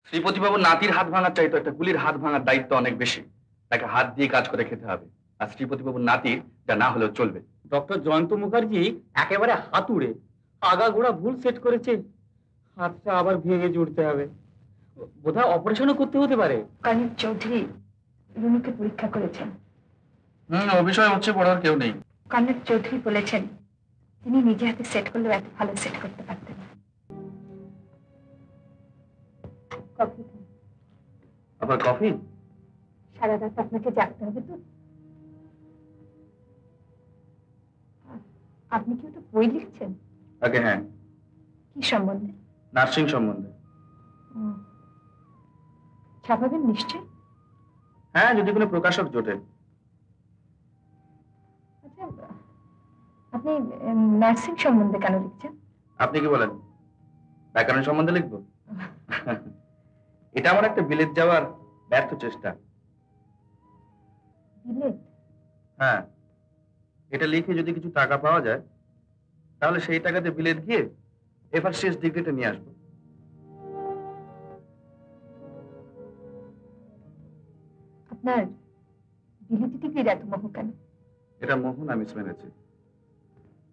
শ্রীপতিবাবুর নাতির হাত ভাঙার চাইতো একটা গুলির হাত ভাঙার দায়িত্ব অনেক বেশি। তাকে হাত দিয়ে কাজ করে খেতে হবে। আর শ্রীপতিবাবুর নাতির যা না হলেও চলবে। ডক্টর জয়ন্ত মুখার্জি একেবারে হাতুড়ে আগাগোড়া ভুল সেট করেছে। হাতটা আবার ভেঙে জুড়তে হবে, বোধহয় অপারেশনও করতে হতে পারে। কর্নেল চৌধুরী রুনুকে পরীক্ষা করেছেন। ও বিষয় হচ্ছে পড়ার কেউ নেই। কর্নেল চৌধুরী বলেছেন তিনি নিজে হাতে সেট করলেও এত ভালো সেট করতে পারতেন না। কফি খান। আবার কফি? সারা রাত আপনাকে জাগতে হবে তো। আপনি কি ওটা বই লিখছেন? আগে হ্যাঁ। কি সম্বন্ধে? নার্সিং সম্বন্ধে। ছাপাবেন নিশ্চয়? হ্যাঁ, যদি কোনো প্রকাশক জোটে। আচ্ছা, আপনি নার্সিং সম্বন্ধে কেন লিখছেন? আপনি কি বলেন, ব্যাকরণ সম্বন্ধে লিখবো? এটা আমার একটা বিলেত যাওয়ার ব্যর্থ চেষ্টা। বিলেত? হ্যাঁ, এটা লিখে যদি কিছু টাকা পাওয়া যায় তাহলে সেই টাকাতে বিলেত গিয়ে এবার শেষ ডিগ্রিটা নিয়ে আসবো। আপনার বিলেতি ডিগ্রির এত মোহ কেন? এটা মোহ না মিস মেনেছি,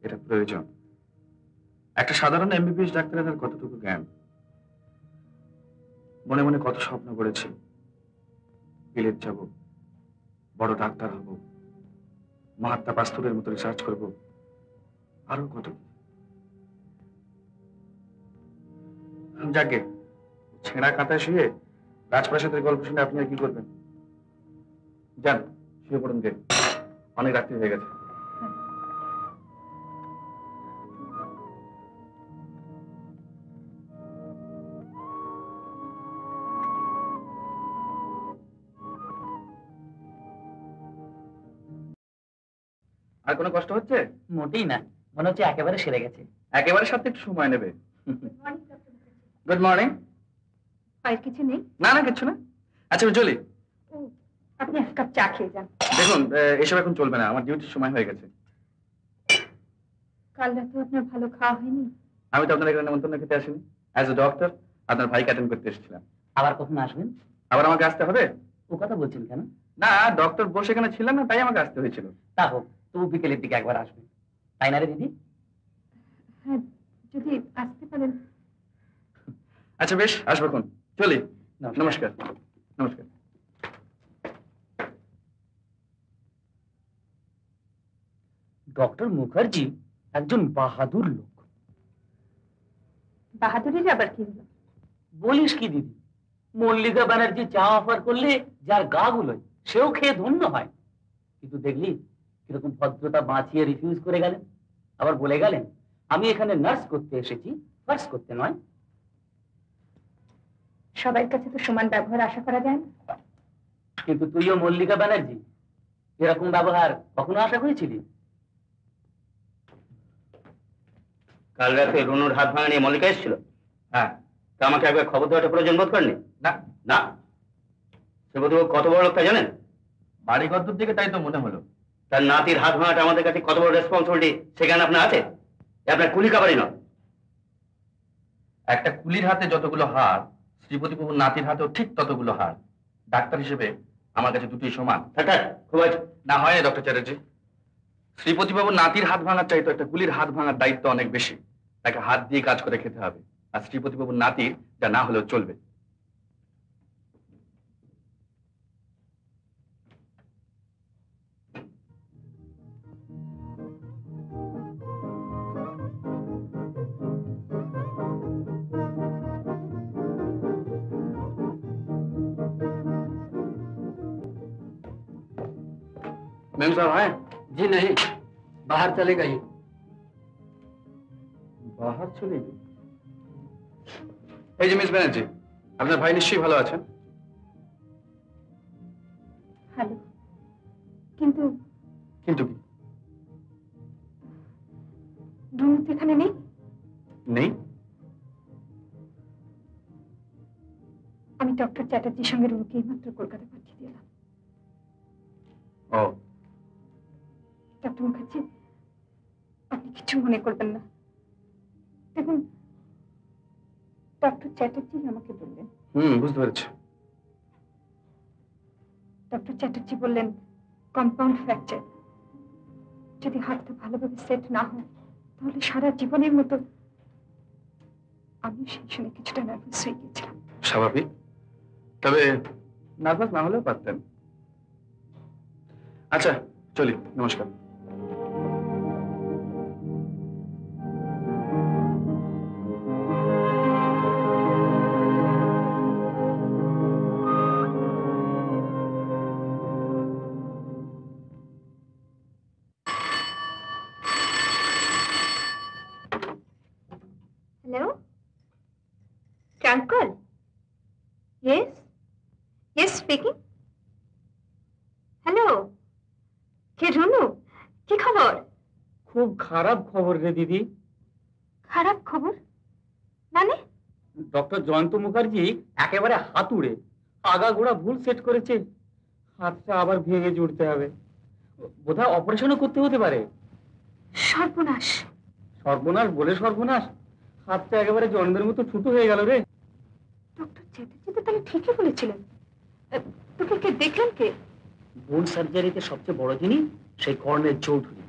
এটা প্রয়োজন। একটা সাধারণ এমবিবিএস ডাক্তারের আর কতটুকু জ্ঞান। মনে মনে কত স্বপ্ন করেছি, বিলেত যাব, বড় ডাক্তার হব, মহাত্মা পাস্তুরের মতো রিসার্চ করব, আরো কত। যাকে ছেঁড়া কাঁথায় শুয়ে রাজপ্রাসাদের গল্প শুনে আপনি আর কি করবেন? যান, শুয়ে পড়ুন গে, অনেক রাত্রি হয়ে গেছে। আর কোনো কষ্ট হচ্ছে? মোটেই না, মনে হচ্ছে একেবারে সেরে গেছে। একেবারে সাথে একটু সময় নেবে। Good morning. আর কিছু নেই? না না, কিছু না। আচ্ছা আমি চলি। আপনি এক কাপ চা খেয়ে যান। দেখুন, এসব এখন চলবে না, আমার ডিউটির সময় হয়ে গেছে। কাল রাতে আপনার ভালো খাওয়া হয়নি? আমি তো আপনার এখানে নেমন্তন্ন খেতে আসিনি। অ্যাজ এ ডক্টর আপনার ভাইকে অ্যাটেন্ড করতে এসেছিলাম। আবার কখন আসবেন? আবার আমাকে আসতে হবে? ও কথা বলছেন কেন? না, ডক্টর বসে এখানে ছিলেন না, তাই আমাকে আসতে হয়েছিল। তা হোক, তবু বিকেলের দিকে একবার আসবেন, তাই না রে দিদি? হ্যাঁ, যদি আসতে পারেন। আচ্ছা বেশ, আসবো কোন। চলি। নমস্কার। নমস্কার। ডক্টর মুখার্জি একজন বাহাদুর লোক। বাহাদুরের আবার কি হলো? বলিস কি দিদি, মল্লিকা ব্যানার্জি চা অফার করলে যার গা গুলোয় সেও খেয়ে ধন্য হয়। কিন্তু দেখলি কিরকম ভদ্রতা বাঁচিয়ে রিফিউজ করে গেলেন। আবার বলে গেলেন আমি এখানে নার্স করতে এসেছি, ফার্স করতে নয়। সবার কাছে তো সমান ব্যবহার আশা করা যায় না। কিন্তু তুইও মল্লিকা ব্যানার্জি, এরকম ব্যবহার কখনো আশা করেছিলি? কাল রাতে রুনুর হাত ভাঙা নিয়ে মল্লিকা এসেছিল। হ্যাঁ। তা আমাকে একবার খবর দেওয়াটা প্রয়োজন বোধ করেনি? না না, শ্রীপতিবাবু কত বড় লোক তা জানেন? বাড়ি কদ্দুর দিকে তাই তো মনে হলো। তার নাতির হাত ভাঙাটা আমাদের কাছে কত বড় রেসপন্সিবিলিটি সেখানে আপনার আছে? আপনার কুলি কাবারি নয়। একটা কুলির হাতে যতগুলো হার, শ্রীপতিবাবুর নাতির হাতেও ঠিক ততগুলো হার। ডাক্তার হিসেবে আমার কাছে দুটোই সমান। খুব আছে। না হয় ডক্টর চ্যাটার্জি, শ্রীপতিবাবুর নাতির হাত ভাঙার চাইতো একটা গুলির হাত ভাঙার দায়িত্ব অনেক বেশি। তাকে হাত দিয়ে কাজ করে খেতে হবে। আর শ্রীপতিবাবুর নাতির যা না হলেও চলবে। मैम साहब हैं? जी नहीं, बाहर चले गई। বাহার চলে গেল? এই যে মিস ব্যানার্জি, আপনার ভাই নিশ্চয়ই ভালো আছেন? ভালো, কিন্তু কিন্তু কি? রুনু তো এখানে নেই। নেই? আমি ডক্টর চ্যাটার্জির সঙ্গে রুনুকে মাত্র কলকাতা পাঠিয়ে দিলাম। ও, ডক্টর মুখার্জি, আপনি কিছু মনে করবেন না। দেখুন, ডক্টর চ্যাটার্জি আমাকে বললেন বুঝতে পেরেছি। ডক্টর চ্যাটার্জি বললেন কম্পাউন্ড ফ্র্যাকচার। যদি হাতটা ভালোভাবে সেট না হয় তাহলে সারা জীবনের মতো। আমি সেই শুনে কিছুটা নার্ভাস হয়ে গেছিলাম। স্বাভাবিক, তবে নার্ভাস না হলেও পারতেন। আচ্ছা চলি, নমস্কার। Hello, trunk call? Yes, yes speaking. Hello, কে রুনু? কি খবর? খুব খারাপ খবর রে দিদি। খারাপ খবর মানে? ডক্টর জয়ন্ত মুখার্জি একেবারে হাতুড়ে আগাগোড়া ভুল সেট করেছে। হাতটা আবার ভেঙে জুড়তে হবে, বোধহয় অপারেশনও করতে হতে পারে। সর্বনাশ! সর্বনাশ বলে সর্বনাশ, হাতটা একেবারে জন্মের মতো ছোট হয়ে গেল রে। ডক্টর চ্যাটার্জি তো তাহলে ঠিকই বলেছিলেন। তোকে কে দেখলেন কে? বোন সার্জারিতে সবচেয়ে বড় যিনি, সেই কর্নেল চৌধুরী।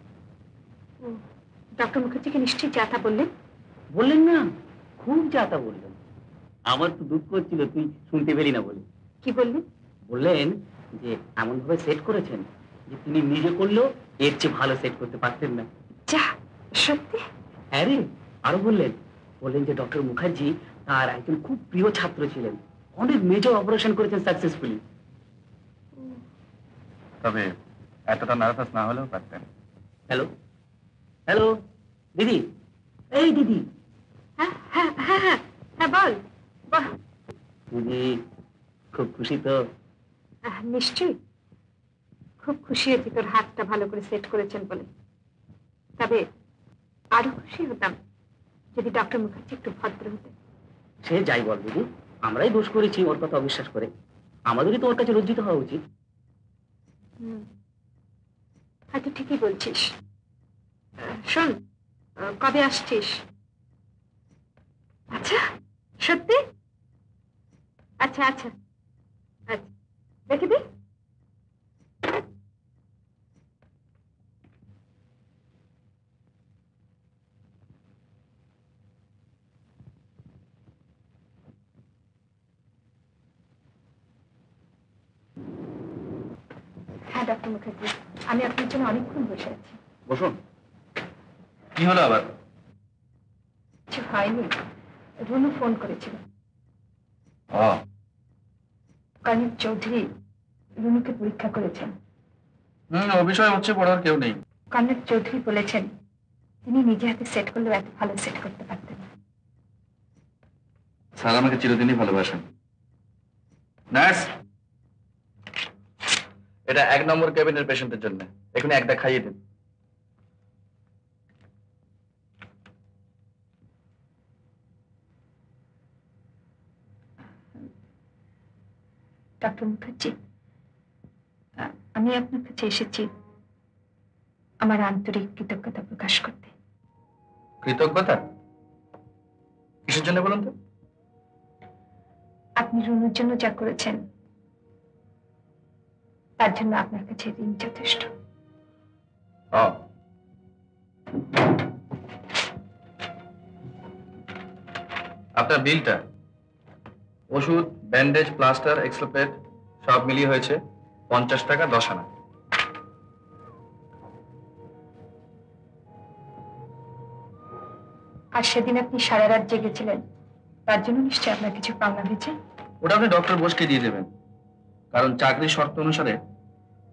ডক্টর মুখার্জিকে নিশ্চয়ই যাতা বললেন? বললেন না, খুব যাতা বললেন। আমার তো দুঃখ হচ্ছিল তুই শুনতে পেলি না বলে। কি বললেন? বললেন যে এমন ভাবে সেট করেছেন যে তিনি নিজে করলেও এর চেয়ে ভালো সেট করতে পারতেন না। যা, সত্যি? হ্যাঁ রে, আরো বললেন যে ডক্টর মুখার্জি তার একজন খুব প্রিয় ছাত্র ছিলেন, অনেক মেজর অপারেশন করেছেন সাকসেসফুলি। তবে এতটা নার্ভাস না হলেও পারতেন। হ্যালো, হ্যালো দিদি, এই দিদি। হ্যাঁ হ্যাঁ হ্যাঁ হ্যাঁ হ্যাঁ, বল। বাহ, দিদি খুব খুশি তো? নিশ্চয়ই খুব খুশি হয়েছি তোর হাতটা ভালো করে সেট করেছেন বলে। তবে আরো খুশি হতাম যদি ডক্টর মুখার্জি একটু ভদ্র হতেন। সে যাই বল দিদি, আমরাই দোষ করেছি ওর কথা অবিশ্বাস করে। আমাদেরই তো ওর কাছে লজ্জিত হওয়া উচিত। হয়তো ঠিকই বলছিস। শোন, কবে আসছিস? আচ্ছা, সত্যি? আচ্ছা আচ্ছা আচ্ছা, দেখে দি। হ্যাঁ ডক্টর মুখার্জি, আমি আপনার জন্য অনেকক্ষণ বসে আছি। বসুন। কি হলো আবার? কিছু হয়নি, রুনু ফোন করেছিল। কর্নেল চৌধুরী রুনুকে পরীক্ষা করেছেন। ও বিষয়ে হচ্ছে পড়ার কেউ নেই। কর্নেল চৌধুরী বলেছেন তিনি নিজে হাতে সেট করলেও এত ভালো সেট করতে পারতেন না। স্যার আমাকে চিরদিনই ভালোবাসেন। নার্স, এটা 1 নম্বর ক্যাবিনের পেশেন্টের জন্য, এখানে একটা খাইয়ে দিন। ডক্টর মুখার্জি, আমি আপনার কাছে এসেছি আমার আন্তরিক কৃতজ্ঞতা প্রকাশ করতে। কৃতজ্ঞতা? কিসের জন্য বলুন তো? আপনি রুনুর জন্য যা করেছেন তার জন্য আপনার কাছে ঋণ যথেষ্ট। আপনার বিলটা, ওষুধ, ব্যান্ডেজ, প্লাস্টার, এক্সপ্লেট সব মিলিয়ে হয়েছে 50 টাকা 10 আনা। আর সেদিন আপনি সারা রাত জেগেছিলেন, তার জন্য নিশ্চয়ই আপনার কিছু পাওনা হয়েছে। ওটা আপনি ডক্টর বোসকে দিয়ে দেবেন, কারণ চাকরির শর্ত অনুসারে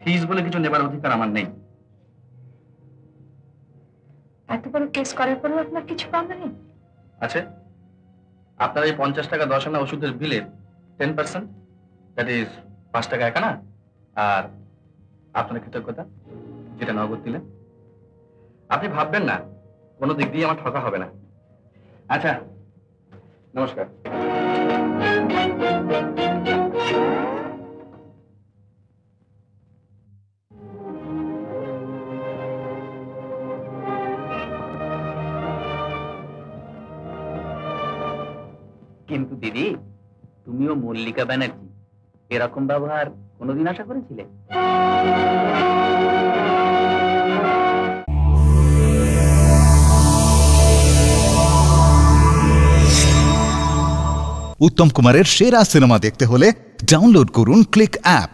ফিস বলে কিছু নেবার অধিকার আমার নেই। এত বড় কেস করার পরেও আপনার কিছু পাওনা নেই? আছে। আপনার এই 50 টাকা 10 আনা ওষুধের বিলের 10%, দ্যাট ইজ 5 টাকা 1 আনা, আর আপনার কৃতজ্ঞতা যেটা নগদ দিলেন। আপনি ভাববেন না কোনো দিক দিয়ে আমার ঠকা হবে না। আচ্ছা, নমস্কার। কিন্তু দিদি, তুমিও মল্লিকা ব্যানার্জি এরকম ব্যবহার কোনোদিন আশা করেছিলে? উত্তম কুমারের সেরা সিনেমা দেখতে হলে ডাউনলোড করুন ক্লিক অ্যাপ।